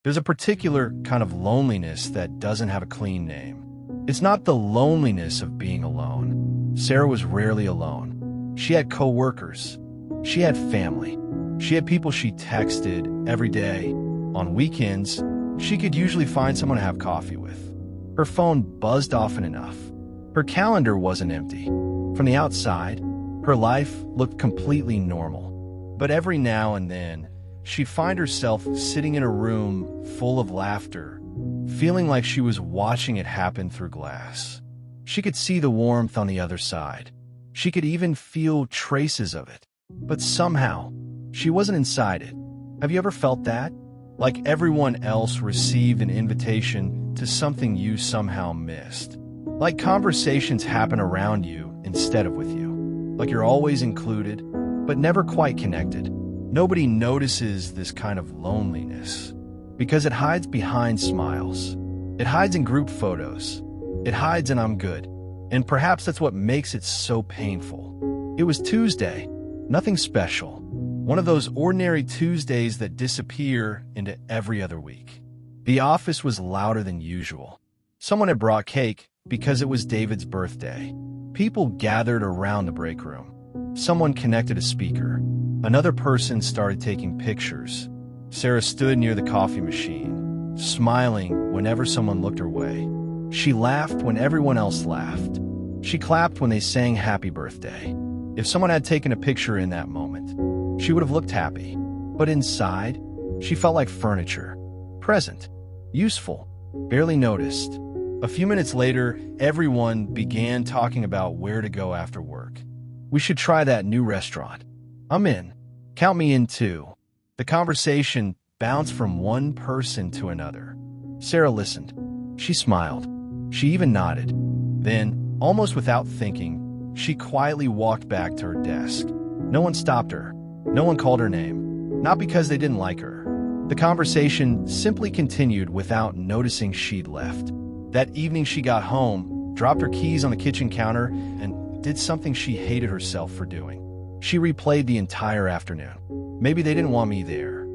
There's a particular kind of loneliness that doesn't have a clean name. It's not the loneliness of being alone. Sarah was rarely alone. She had coworkers. She had family. She had people she texted every day. On weekends, she could usually find someone to have coffee with. Her phone buzzed often enough. Her calendar wasn't empty. From the outside, her life looked completely normal. But every now and then, she'd find herself sitting in a room full of laughter, feeling like she was watching it happen through glass. She could see the warmth on the other side. She could even feel traces of it. But somehow, she wasn't inside it. Have you ever felt that? Like everyone else received an invitation to something you somehow missed. Like conversations happen around you instead of with you. Like you're always included, but never quite connected. Nobody notices this kind of loneliness because it hides behind smiles. It hides in group photos. It hides in "I'm good." And perhaps that's what makes it so painful. It was Tuesday. Nothing special. One of those ordinary Tuesdays that disappear into every other week. The office was louder than usual. Someone had brought cake because it was David's birthday. People gathered around the break room. Someone connected a speaker. Another person started taking pictures. Sarah stood near the coffee machine, smiling whenever someone looked her way. She laughed when everyone else laughed. She clapped when they sang happy birthday. If someone had taken a picture in that moment, she would have looked happy. But inside, she felt like furniture. Present. Useful. Barely noticed. A few minutes later, everyone began talking about where to go after work. "We should try that new restaurant." "I'm in. Count me in too." The conversation bounced from one person to another. Sarah listened. She smiled. She even nodded. Then, almost without thinking, she quietly walked back to her desk. No one stopped her. No one called her name. Not because they didn't like her. The conversation simply continued without noticing she'd left. That evening she got home, dropped her keys on the kitchen counter, and did something she hated herself for doing. She replayed the entire afternoon. Maybe they didn't want me there.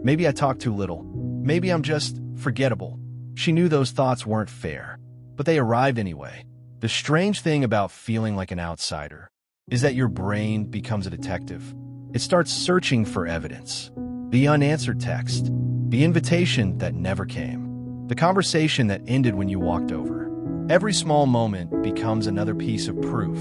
Maybe I talked too little. Maybe I'm just forgettable. She knew those thoughts weren't fair, but they arrived anyway. The strange thing about feeling like an outsider is that your brain becomes a detective. It starts searching for evidence. The unanswered text, the invitation that never came, the conversation that ended when you walked over. Every small moment becomes another piece of proof.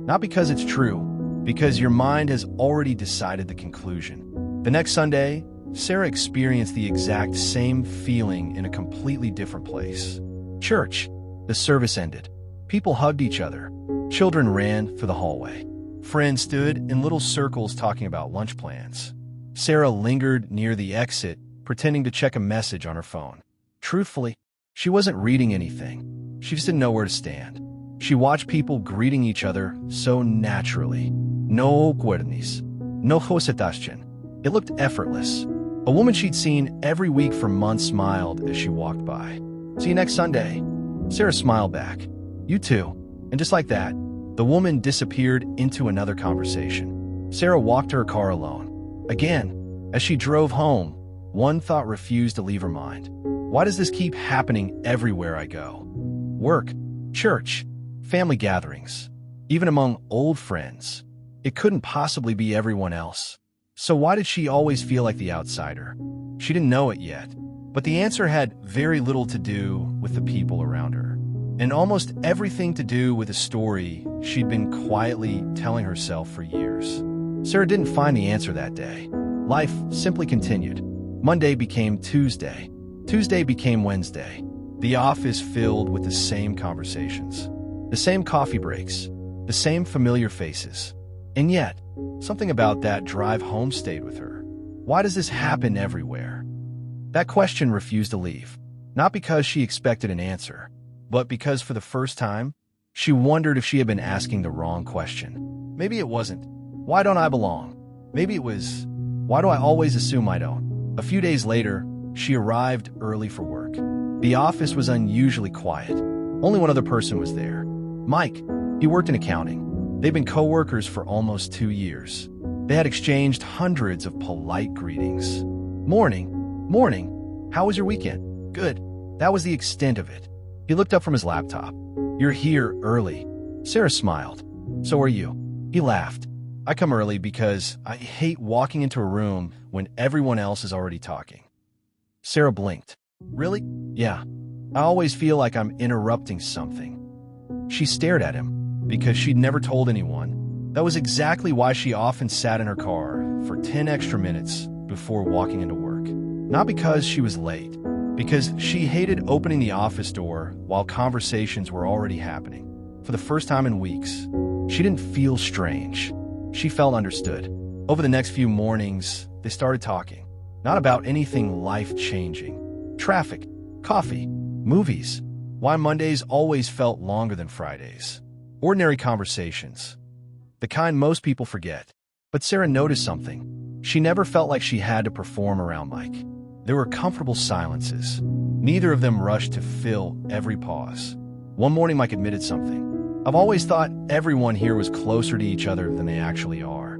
Not because it's true, because your mind has already decided the conclusion. The next Sunday, Sarah experienced the exact same feeling in a completely different place. Church. The service ended. People hugged each other. Children ran through the hallway. Friends stood in little circles talking about lunch plans. Sarah lingered near the exit, pretending to check a message on her phone. Truthfully, she wasn't reading anything. She just didn't know where to stand. She watched people greeting each other so naturally. No cuernis. No josetaschen. It looked effortless. A woman she'd seen every week for months smiled as she walked by. "See you next Sunday." Sarah smiled back. "You too." And just like that, the woman disappeared into another conversation. Sarah walked to her car alone. Again, as she drove home, one thought refused to leave her mind. Why does this keep happening everywhere I go? Work, church, family gatherings, even among old friends. It couldn't possibly be everyone else. So why did she always feel like the outsider? She didn't know it yet, but the answer had very little to do with the people around her, and almost everything to do with a story she'd been quietly telling herself for years. Sarah didn't find the answer that day. Life simply continued. Monday became Tuesday. Tuesday became Wednesday. The office filled with the same conversations, the same coffee breaks, the same familiar faces. And yet, something about that drive home stayed with her. Why does this happen everywhere? That question refused to leave, not because she expected an answer, but because for the first time, she wondered if she had been asking the wrong question. Maybe it wasn't, "Why don't I belong?" Maybe it was, "Why do I always assume I don't?" A few days later, she arrived early for work. The office was unusually quiet. Only one other person was there. Mike. He worked in accounting. They'd been co-workers for almost 2 years. They had exchanged hundreds of polite greetings. "Morning, morning." How was your weekend? Good. That was the extent of it. He looked up from his laptop. You're here early. Sarah smiled. So are you. He laughed. I come early because I hate walking into a room when everyone else is already talking. Sarah blinked. Really? Yeah. I always feel like I'm interrupting something. She stared at him because she'd never told anyone. That was exactly why she often sat in her car for 10 extra minutes before walking into work. Not because she was late, because she hated opening the office door while conversations were already happening. For the first time in weeks, she didn't feel strange. She felt understood. Over the next few mornings, they started talking. Not about anything life-changing. Traffic, coffee, movies. Why Mondays always felt longer than Fridays. Ordinary conversations. The kind most people forget. But Sarah noticed something. She never felt like she had to perform around Mike. There were comfortable silences. Neither of them rushed to fill every pause. One morning Mike admitted something. I've always thought everyone here was closer to each other than they actually are.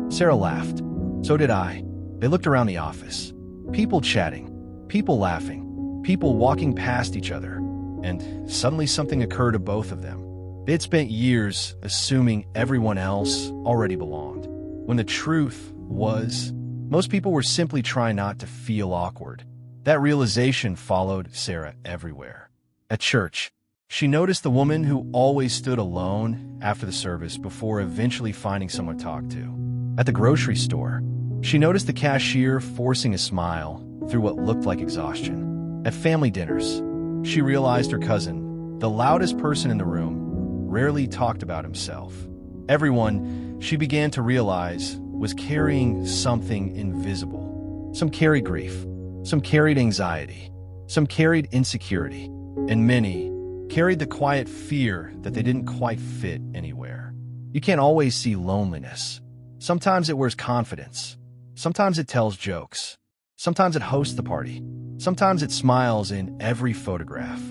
Sarah laughed. So did I. They looked around the office. People chatting. People laughing. People walking past each other. And suddenly something occurred to both of them. They had spent years assuming everyone else already belonged. When the truth was, most people were simply trying not to feel awkward. That realization followed Sarah everywhere. At church, she noticed the woman who always stood alone after the service before eventually finding someone to talk to. At the grocery store, she noticed the cashier forcing a smile through what looked like exhaustion. At family dinners, she realized her cousin, the loudest person in the room, rarely talked about himself. Everyone, she began to realize, was carrying something invisible. Some carried grief, some carried anxiety, some carried insecurity, and many carried the quiet fear that they didn't quite fit anywhere. You can't always see loneliness. Sometimes it wears confidence. Sometimes it tells jokes. Sometimes it hosts the party. Sometimes it smiles in every photograph.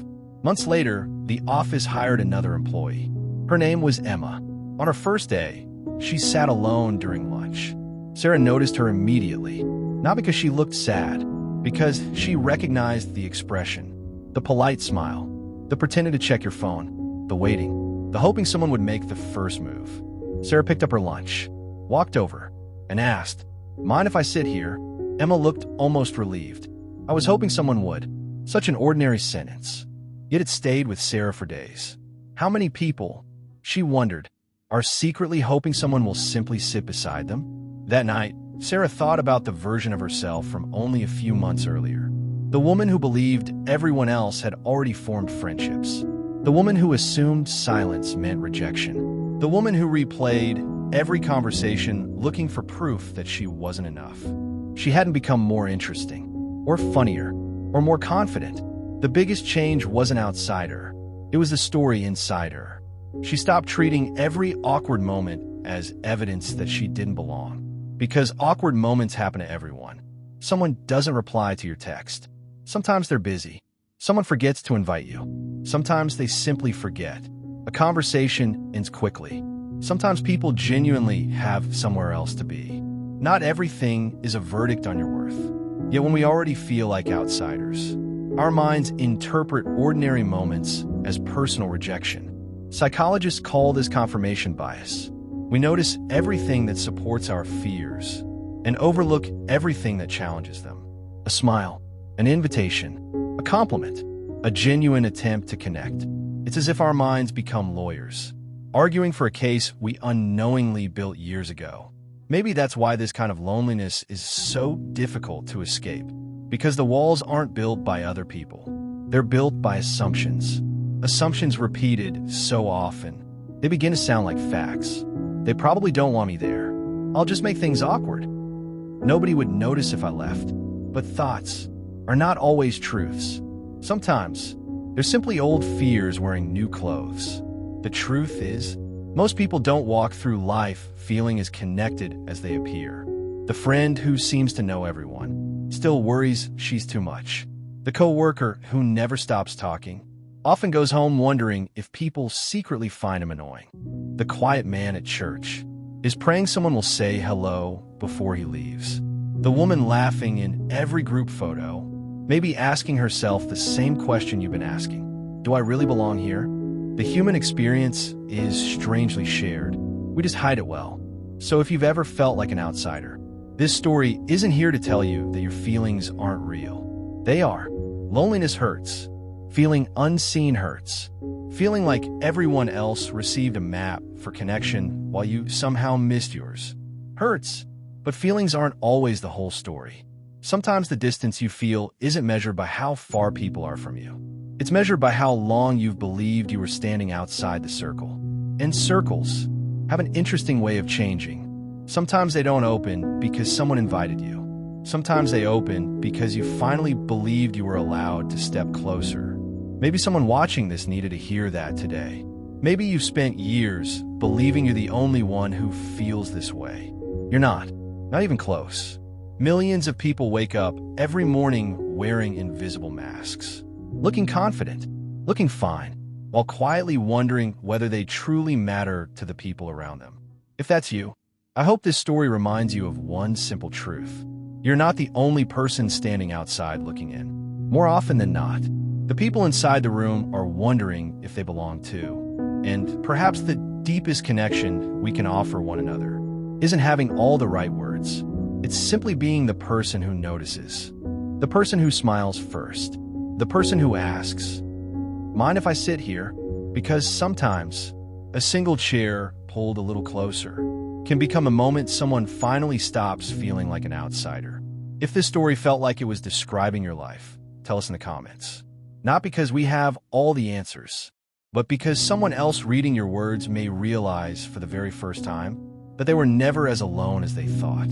Months later, the office hired another employee. Her name was Emma. On her first day, she sat alone during lunch. Sarah noticed her immediately, not because she looked sad, because she recognized the expression, the polite smile, the pretending to check your phone, the waiting, the hoping someone would make the first move. Sarah picked up her lunch, walked over, and asked, "Mind if I sit here?" Emma looked almost relieved. I was hoping someone would. Such an ordinary sentence. Yet it stayed with Sarah for days. How many people, she wondered, are secretly hoping someone will simply sit beside them? That night, Sarah thought about the version of herself from only a few months earlier. The woman who believed everyone else had already formed friendships. The woman who assumed silence meant rejection. The woman who replayed every conversation looking for proof that she wasn't enough. She hadn't become more interesting, or funnier, or more confident. The biggest change wasn't outside her. It was the story inside her. She stopped treating every awkward moment as evidence that she didn't belong. Because awkward moments happen to everyone. Someone doesn't reply to your text. Sometimes they're busy. Someone forgets to invite you. Sometimes they simply forget. A conversation ends quickly. Sometimes people genuinely have somewhere else to be. Not everything is a verdict on your worth. Yet when we already feel like outsiders, our minds interpret ordinary moments as personal rejection. Psychologists call this confirmation bias. We notice everything that supports our fears and overlook everything that challenges them. A smile, an invitation, a compliment, a genuine attempt to connect. It's as if our minds become lawyers, arguing for a case we unknowingly built years ago. Maybe that's why this kind of loneliness is so difficult to escape. Because the walls aren't built by other people. They're built by assumptions. Assumptions repeated so often, they begin to sound like facts. They probably don't want me there. I'll just make things awkward. Nobody would notice if I left. But thoughts are not always truths. Sometimes, they're simply old fears wearing new clothes. The truth is, most people don't walk through life feeling as connected as they appear. The friend who seems to know everyone still worries she's too much. The coworker who never stops talking often goes home wondering if people secretly find him annoying. The quiet man at church is praying someone will say hello before he leaves. The woman laughing in every group photo Maybe asking herself the same question you've been asking. Do I really belong here? The human experience is strangely shared. We just hide it well. So if you've ever felt like an outsider, this story isn't here to tell you that your feelings aren't real. They are. Loneliness hurts. Feeling unseen hurts. Feeling like everyone else received a map for connection while you somehow missed yours hurts. But feelings aren't always the whole story. Sometimes the distance you feel isn't measured by how far people are from you. It's measured by how long you've believed you were standing outside the circle. And circles have an interesting way of changing. Sometimes they don't open because someone invited you. Sometimes they open because you finally believed you were allowed to step closer. Maybe someone watching this needed to hear that today. Maybe you've spent years believing you're the only one who feels this way. You're not even close. Millions of people wake up every morning wearing invisible masks, looking confident, looking fine, while quietly wondering whether they truly matter to the people around them. If that's you, I hope this story reminds you of one simple truth. You're not the only person standing outside looking in. More often than not, the people inside the room are wondering if they belong too. And perhaps the deepest connection we can offer one another isn't having all the right words. It's simply being the person who notices, the person who smiles first, the person who asks, "Mind if I sit here?" Because sometimes a single chair pulled a little closer can become a moment someone finally stops feeling like an outsider. If this story felt like it was describing your life, tell us in the comments. Not because we have all the answers, but because someone else reading your words may realize for the very first time that they were never as alone as they thought.